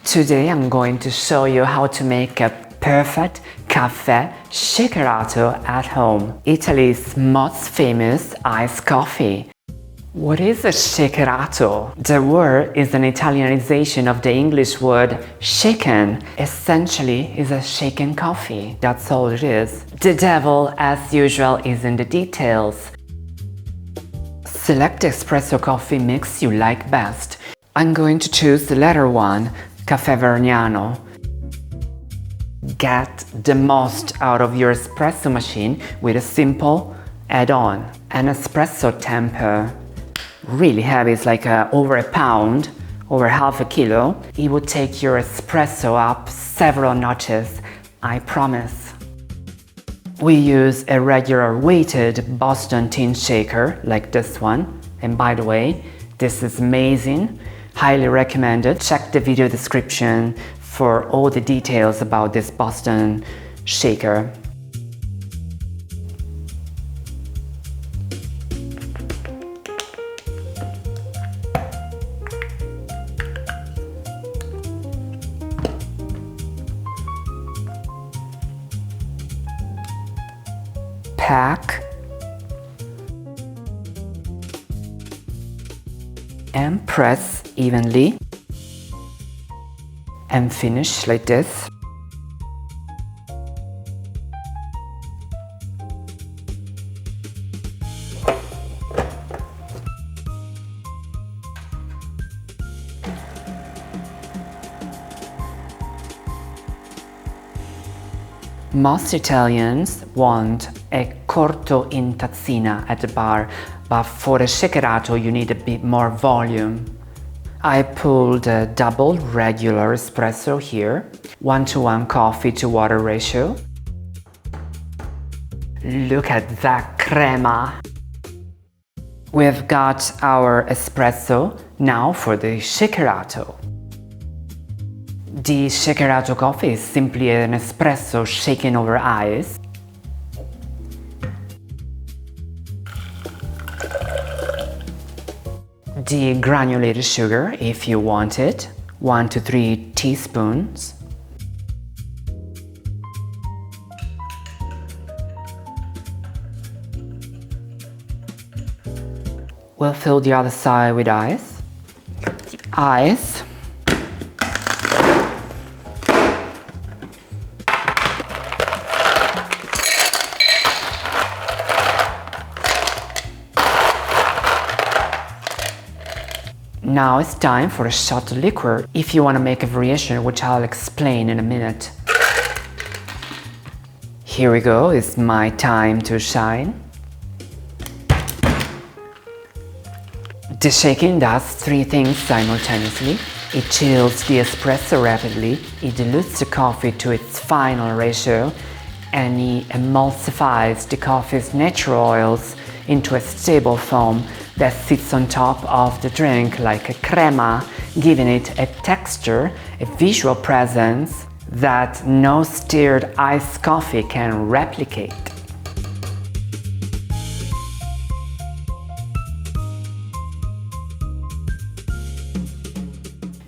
Today I'm going to show you how to make a perfect cafe shakerato at home, Italy's most famous iced coffee. What is a shakerato? The word is an Italianization of the English word shaken. Essentially, is a shaken coffee. That's all it is. The devil, as usual, is in the details. Select the espresso coffee mix you like best. I'm going to choose the latter one, Caffè Vergnano. Get the most out of your espresso machine with a simple add-on, an espresso tamper. Really heavy, it's like over a pound, over half a kilo. It would take your espresso up several notches, I promise. We use a regular weighted Boston tin shaker like this one. And by the way, this is amazing, highly recommended. Check the video description for all the details about this Boston shaker. Pack and press evenly and finish like this. Most Italians want a corto in tazzina at the bar, but for a shakerato you need a bit more volume. I pulled a double regular espresso here, 1:1 coffee to water ratio. Look at that crema! We've got our espresso, now for the shakerato. The shakerato coffee is simply an espresso shaken over ice. The granulated sugar, if you want it, 1 to 3 teaspoons. We'll fill the other side with ice. Ice. Now it's time for a shot of liquor, if you want to make a variation, which I'll explain in a minute. Here we go, it's my time to shine. The shaking does 3 things simultaneously. It chills the espresso rapidly, it dilutes the coffee to its final ratio, and it emulsifies the coffee's natural oils into a stable foam that sits on top of the drink like a crema, giving it a texture, a visual presence that no stirred iced coffee can replicate.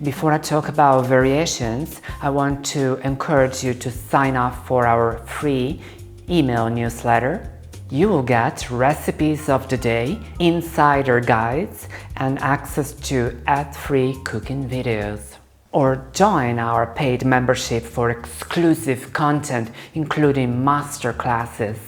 Before I talk about variations, I want to encourage you to sign up for our free email newsletter. You will get recipes of the day, insider guides, and access to ad-free cooking videos. Or join our paid membership for exclusive content, including master classes.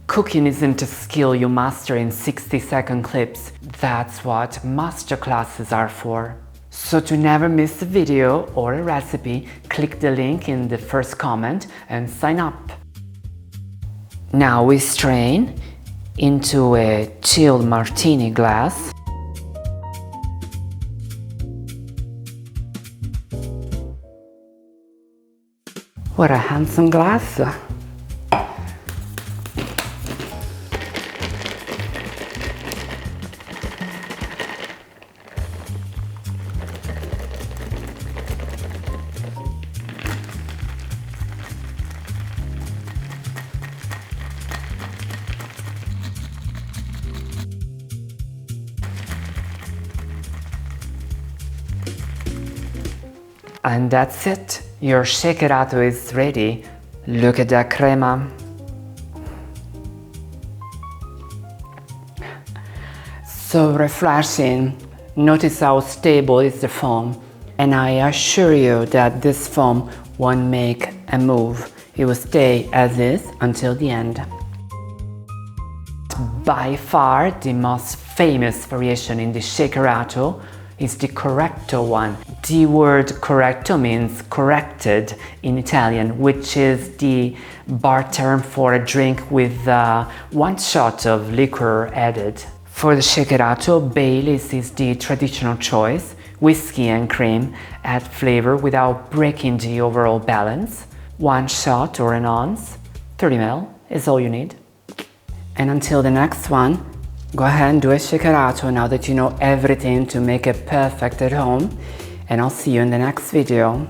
Cooking isn't a skill you master in 60-second clips. That's what master classes are for. So to never miss a video or a recipe, click the link in the first comment and sign up. Now we strain into a chilled martini glass. What a handsome glass! And that's it. Your shakerato is ready. Look at that crema. So refreshing. Notice how stable is the foam. And I assure you that this foam won't make a move. It will stay as is until the end. By far the most famous variation in the shakerato is the corretto one. The word corretto means corrected in Italian, which is the bar term for a drink with 1 shot of liquor added. For the shakerato, Baileys is the traditional choice. Whiskey and cream add flavor without breaking the overall balance. 1 shot or an ounce, 30 ml is all you need. And until the next one, go ahead and do a shakerato now that you know everything to make it perfect at home. And I'll see you in the next video.